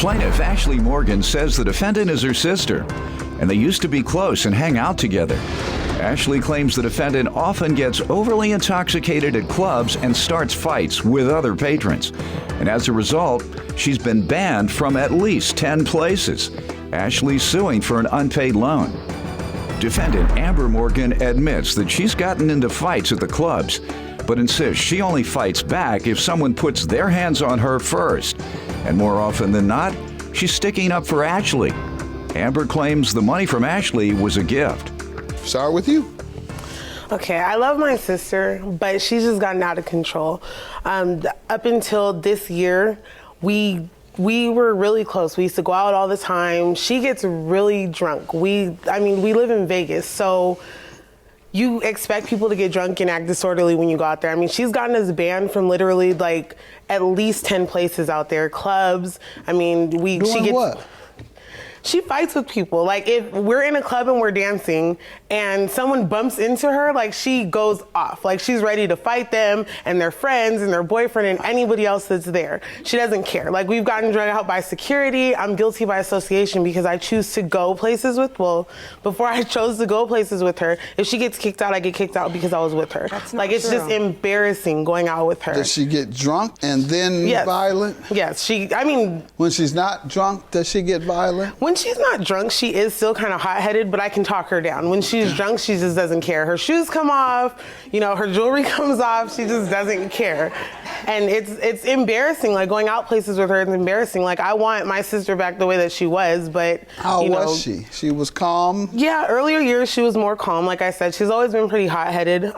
Plaintiff Ashley Morgan says the defendant is her sister, and they used to be close and hang out together. Ashley claims the defendant often gets overly intoxicated at clubs and starts fights with other patrons. And as a result, she's been banned from at least 10 places. Ashley's suing for an unpaid loan. Defendant Amber Morgan admits that she's gotten into fights at the clubs, but insists she only fights back if someone puts their hands on her first. And more often than not, she's sticking up for Ashley. Amber claims the money from Ashley was a gift. Start with you. Okay, I love my sister, but she's just gotten out of control. Up until this year, we were really close. We used to go out all the time. She gets really drunk. We live in Vegas, so you expect people to get drunk and act disorderly when you go out there. I mean, she's gotten us banned from literally like at least 10 places out there, clubs. I mean, she gets what? She fights with people. Like if we're in a club and we're dancing and someone bumps into her, like she goes off. Like she's ready to fight them and their friends and their boyfriend and anybody else that's there. She doesn't care. Like we've gotten dragged out by security. I'm guilty by association because I choose to go places with, before I chose to go places with her, if she gets kicked out, I get kicked out because I was with her. That's not like it's true. just embarrassing going out with her. Does she get drunk and then violent? Yes, When she's not drunk, does she get violent? When she's not drunk, she is still kind of hot-headed, but I can talk her down. When she's drunk, she just doesn't care. Her shoes come off, her jewelry comes off, she just doesn't care. And it's embarrassing, like going out places with her is embarrassing. Like I want my sister back the way that she was, but How was she? She was calm? Yeah, earlier years she was more calm. Like I said, she's always been pretty hot-headed,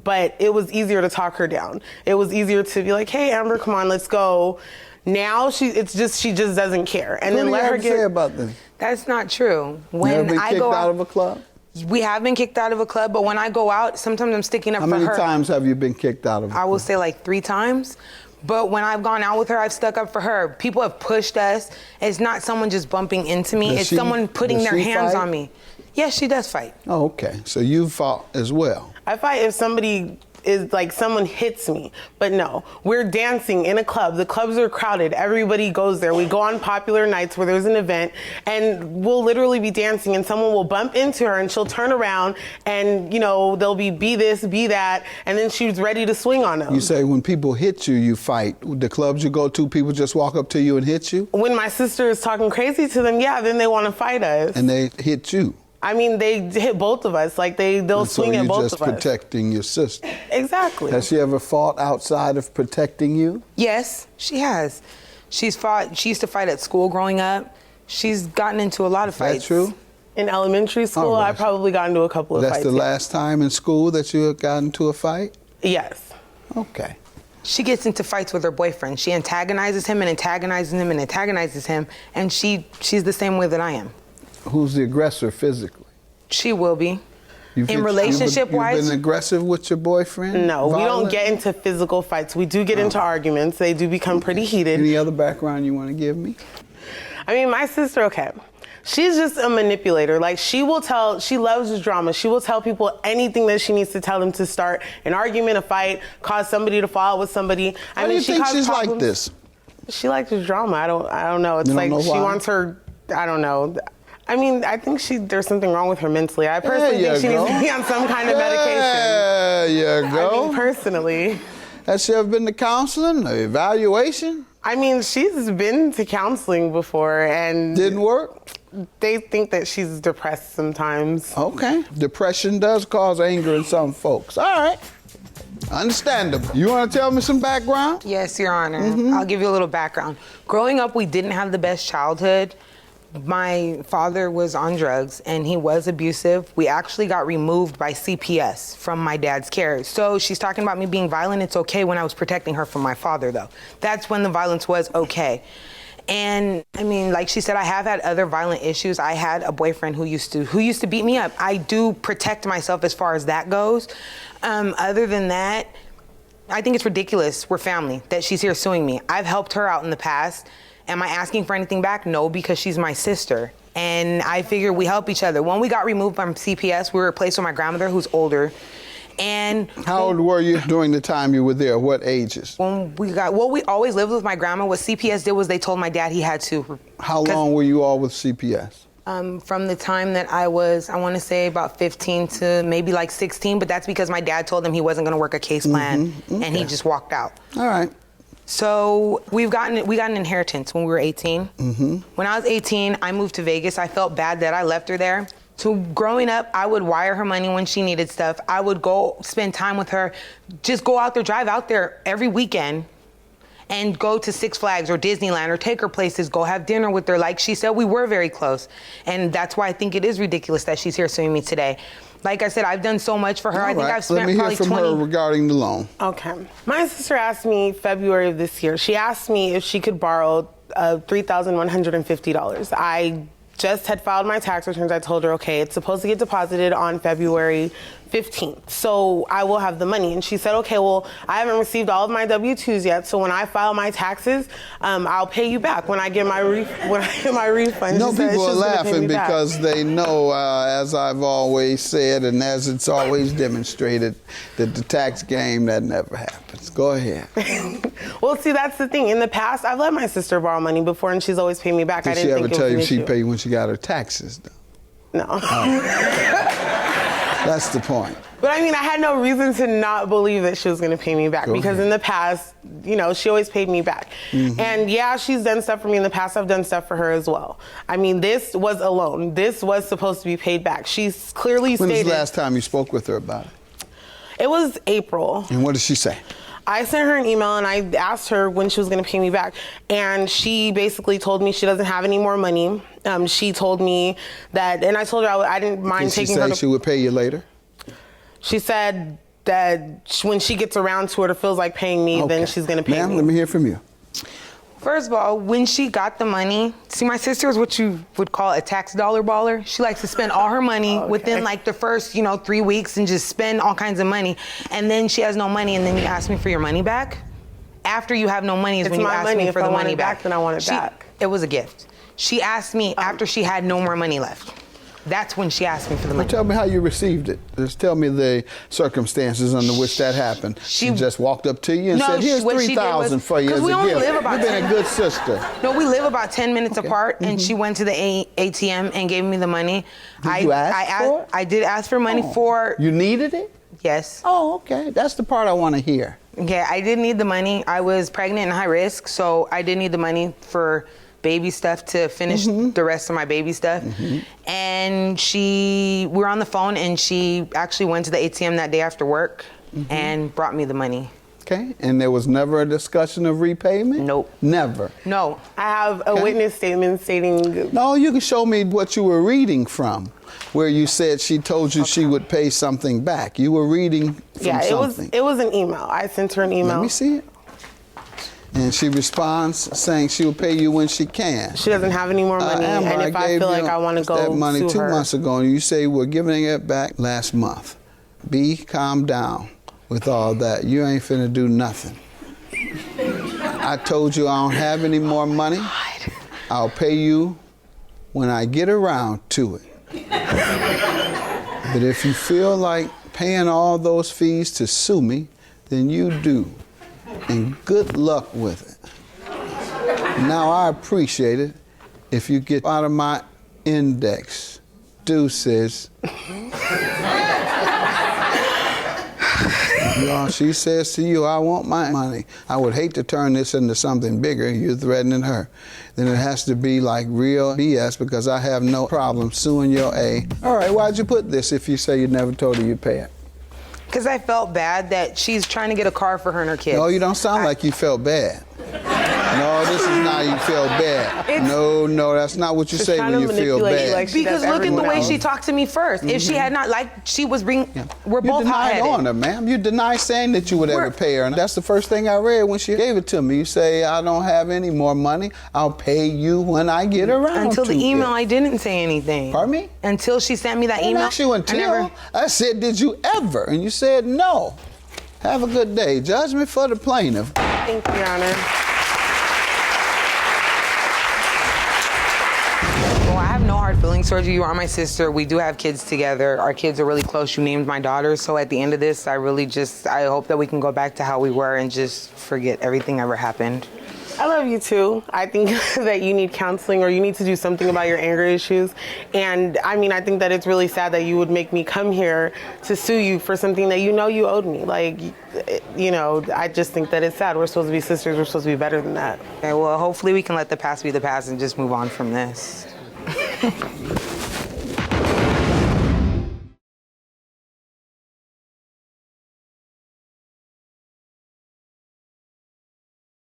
but it was easier to talk her down. It was easier to be like, hey, Amber, come on, let's go. Now she just doesn't care. And then let her get. What do you have to say about this? That's not true. You ever been kicked out of a club? We have been kicked out of a club, but when I go out, sometimes I'm sticking up for her. How many times have you been kicked out of a club? I will say like 3 times. But when I've gone out with her, I've stuck up for her. People have pushed us. It's not someone just bumping into me. It's someone putting their hands on me. Yes, she does fight. Oh, okay. So you fought as well. I fight if somebody is like someone hits me, but no, we're dancing in a club. The clubs are crowded. Everybody goes there. We go on popular nights where there's an event and we'll literally be dancing and someone will bump into her and she'll turn around and they'll be this, be that, and then she's ready to swing on them. You say when people hit you, you fight. The clubs you go to, people just walk up to you and hit you? When my sister is talking crazy to them, then they want to fight us. And they hit you? They hit both of us. Like they'll swing at both of us. So you're just protecting your sister. Exactly. Has she ever fought outside of protecting you? Yes, she has. She's fought. She used to fight at school growing up. She's gotten into a lot of fights. Is that true? In elementary school, I probably got into a couple of fights. That's the last time in school that you got into a fight? Yes. Okay. She gets into fights with her boyfriend. She antagonizes him and antagonizes him and antagonizes him, and she's the same way that I am. Who's the aggressor physically? She will be. In relationship-wise? You've been aggressive with your boyfriend? No, violent? We don't get into physical fights. We do get into arguments. They do become pretty heated. Any other background you want to give me? My sister, she's just a manipulator. Like she loves drama. She will tell people anything that she needs to tell them to start an argument, a fight, cause somebody to fall out with somebody. Why do you think she's problems. like this? She likes drama. I don't know. It's like she wants her, I don't know. I think there's something wrong with her mentally. I personally think she needs to be on some kind of medication. There you go. Personally. Has she ever been to counseling, evaluation? She's been to counseling before and... Didn't work? They think that she's depressed sometimes. Okay. Depression does cause anger in some folks. All right. Understandable. You want to tell me some background? Yes, Your Honor. I'll give you a little background. Growing up, we didn't have the best childhood. My father was on drugs and he was abusive. We actually got removed by CPS from my dad's care. So she's talking about me being violent. It's okay when I was protecting her from my father, though. That's when the violence was okay. And like she said, I have had other violent issues. I had a boyfriend who used to beat me up. I do protect myself as far as that goes. Other than that, I think it's ridiculous. We're family, that she's here suing me. I've helped her out in the past. Am I asking for anything back? No, because she's my sister. And I figure we help each other. When we got removed from CPS, we were replaced with my grandmother, who's older. And how old were you during the time you were there? What ages? when we always lived with my grandma. What CPS did was they told my dad he had to. How long were you all with CPS? From the time that I was, I want to say about 15 to maybe like 16, but that's because my dad told him he wasn't going to work a case plan, and he just walked out. All right. So we got an inheritance when we were 18. When I was 18, I moved to Vegas. I felt bad that I left her there. So growing up, I would wire her money when she needed stuff. I would go spend time with her, just go out there, drive out there every weekend and go to Six Flags or Disneyland or take her places, go have dinner with her. Like she said, we were very close. And that's why I think it is ridiculous that she's here suing me today. Like I said, I've done so much for her. All I think right. I've spent Let me probably hear from 20. her regarding the loan. Okay. My sister asked me February of this year. She asked me if she could borrow $3,150. I just had filed my tax returns. I told her, okay, it's supposed to get deposited on February 15th, so I will have the money. And she said, okay, well, I haven't received all of my W-2s yet, so when I file my taxes, I'll pay you back when I get my refund. No, She said people are she's gonna pay laughing me back. because they know, as I've always said, and as it's always demonstrated, that the tax game, that never happens. Go ahead. Well, see, that's the thing. In the past, I've let my sister borrow money before, and she's always paid me back. I Did she didn't ever think it tell was you an she'd issue. pay you when she got her taxes, though? No. That's the point. But I mean, I had no reason to not believe that she was going to pay me back, because in the past, you know, she always paid me back. And yeah, she's done stuff for me in the past. I've done stuff for her as well. I mean, this was a loan. This was supposed to be paid back. She's clearly When was stated. the last time you spoke with her about it? It was April. And what did she say? I sent her an email and I asked her when she was going to pay me back. And she basically told me she doesn't have any more money. She told me that, and I told her I didn't mind Did she taking say her to. she would pay you later? She said that when she gets around to it or feels like paying me, then she's going to pay Ma'am, me. let me hear from you. First of all, when she got the money, see, my sister is what you would call a tax dollar baller. She likes to spend all her money within like the first, 3 weeks and just spend all kinds of money. And then she has no money, and then you ask me for your money back? After you have no money is It's when you my ask money. me If for I the want money it back, then I want it back. It was a gift. She asked me after she had no more money left. That's when she asked me for the money. Tell me how you received it. Just tell me the circumstances under which that happened. She just walked up to you and said, "Here's what she did was- $3,000 for you as 'cause we a only gift." live about You've been 10 a good sister. No, we live about 10 minutes apart, and she went to the ATM and gave me the money. Did you ask for it? I did ask for money for. You needed it? Yes. Oh, okay. That's the part I want to hear. Okay, I did need the money. I was pregnant and high risk, so I did need the money for baby stuff to finish the rest of my baby stuff. And we were on the phone, and she actually went to the ATM that day after work and brought me the money. Okay. And there was never a discussion of repayment? Nope. Never. No. I have a witness statement stating. No, you can show me what you were reading from, where you said she told you she would pay something back. You were reading from Yeah, something. it was an email. I sent her an email. Let me see it. And she responds saying she will pay you when she can. She doesn't have any more money, Amber, and if I gave feel like you I want to go that money sue 2 her. months ago, and you say we're giving it back last month. Calm down with all that. You ain't finna do nothing. I told you I don't have any more money. I'll pay you when I get around to it. But if you feel like paying all those fees to sue me, then you do. And good luck with it. Now, I appreciate it if you get out of my index. Deuces. She says to you, I want my money. I would hate to turn this into something bigger. You're threatening her. Then it has to be like real BS, because I have no problem suing your A. All right, why'd you put this if you say you never told her you'd pay it? Because I felt bad that she's trying to get a car for her and her kids. No, you don't sound like you felt bad. No, this is not you felt bad. No, that's not what you She's say trying when to you feel manipulate you bad. like she Because does look at the everyone way else. she talked to me first. If she had not, she was we're You both denied hot-headed. on her, ma'am. You denied saying that you would ever pay her. And that's the first thing I read when she gave it to me. You say, I don't have any more money. I'll pay you when I get around Until to the email, it. I didn't say anything. Pardon me? Until she sent me that I didn't email. ask you until. I said, did you ever? And you said no. Have a good day. Judgment for the plaintiff. Thank you, Your Honor. Well, I have no hard feelings towards you. You are my sister. We do have kids together. Our kids are really close. You named my daughter. So at the end of this, I hope that we can go back to how we were and just forget everything ever happened. I love you too. I think that you need counseling or you need to do something about your anger issues. And I mean, I think that it's really sad that you would make me come here to sue you for something that you know you owed me. Like, you know, I just think that it's sad. We're supposed to be sisters. We're supposed to be better than that. Okay, well, hopefully we can let the past be the past and just move on from this.